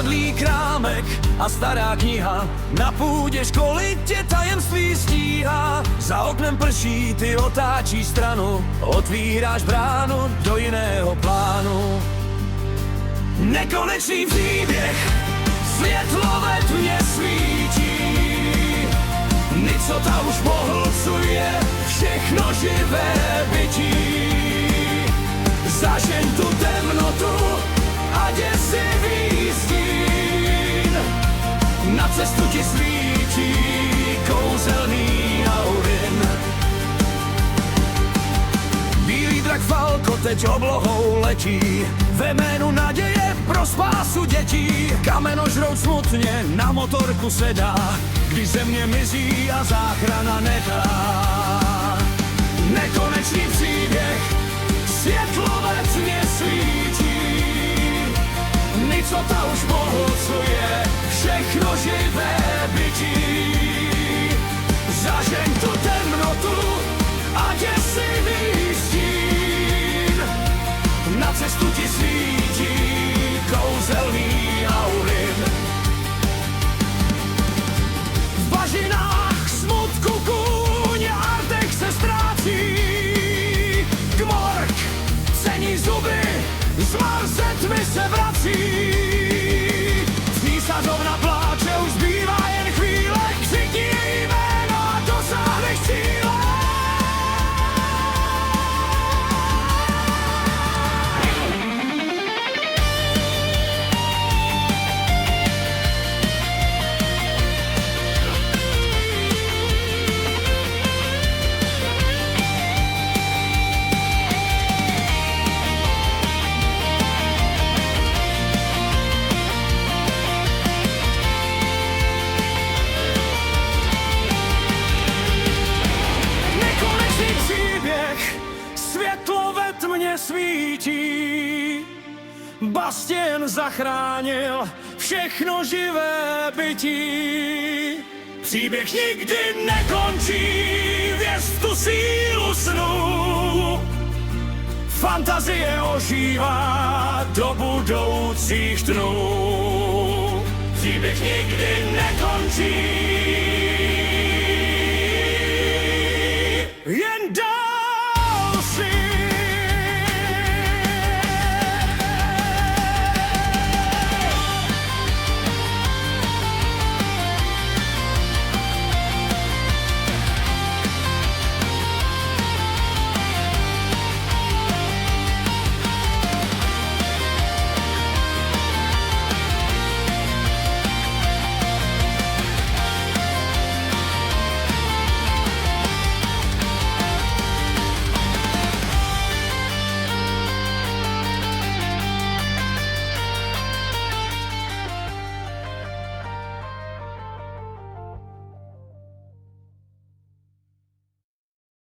Vypadlý krámek a stará kniha, na půdě školy tě tajemství stíhá. Za oknem prší, ty otáčíš stranu, otvíráš bránu do jiného plánu. Nekonečný příběh, světlo ve tmě svítí. Nicota už pohlcuje všechno živé bytí. Zažeň tu temnotu a děsivý stín. Na cestu ti svítí kouzelný Aurin. Bílý drak Falko teď oblohou letí, ve jménu naděje pro spásu dětí. Kamenožrout smutně na motorku sedá, když země mizí a záchrana nedá. Nekonečný příběh, světlo ve tmě svítí. Nicota už pohlcuje všechno živé bytí. Zažeň tu temnotu a děsivý stín. Na cestu ti svítí kouzelný Aurin. V bažinách smutku kůň Artek se ztrácí. Gmork cení zuby, z Marse tmy se vrací. Císařovna pláče, už zbývá jen chvíle, křikni její jméno a dosáhneš cíle. Světlo ve tmě svítí, Bastěn zachránil všechno živé bytí. Příběh nikdy nekončí, věř tu sílu snů. Fantazie ožívá do budoucích dnů. Příběh nikdy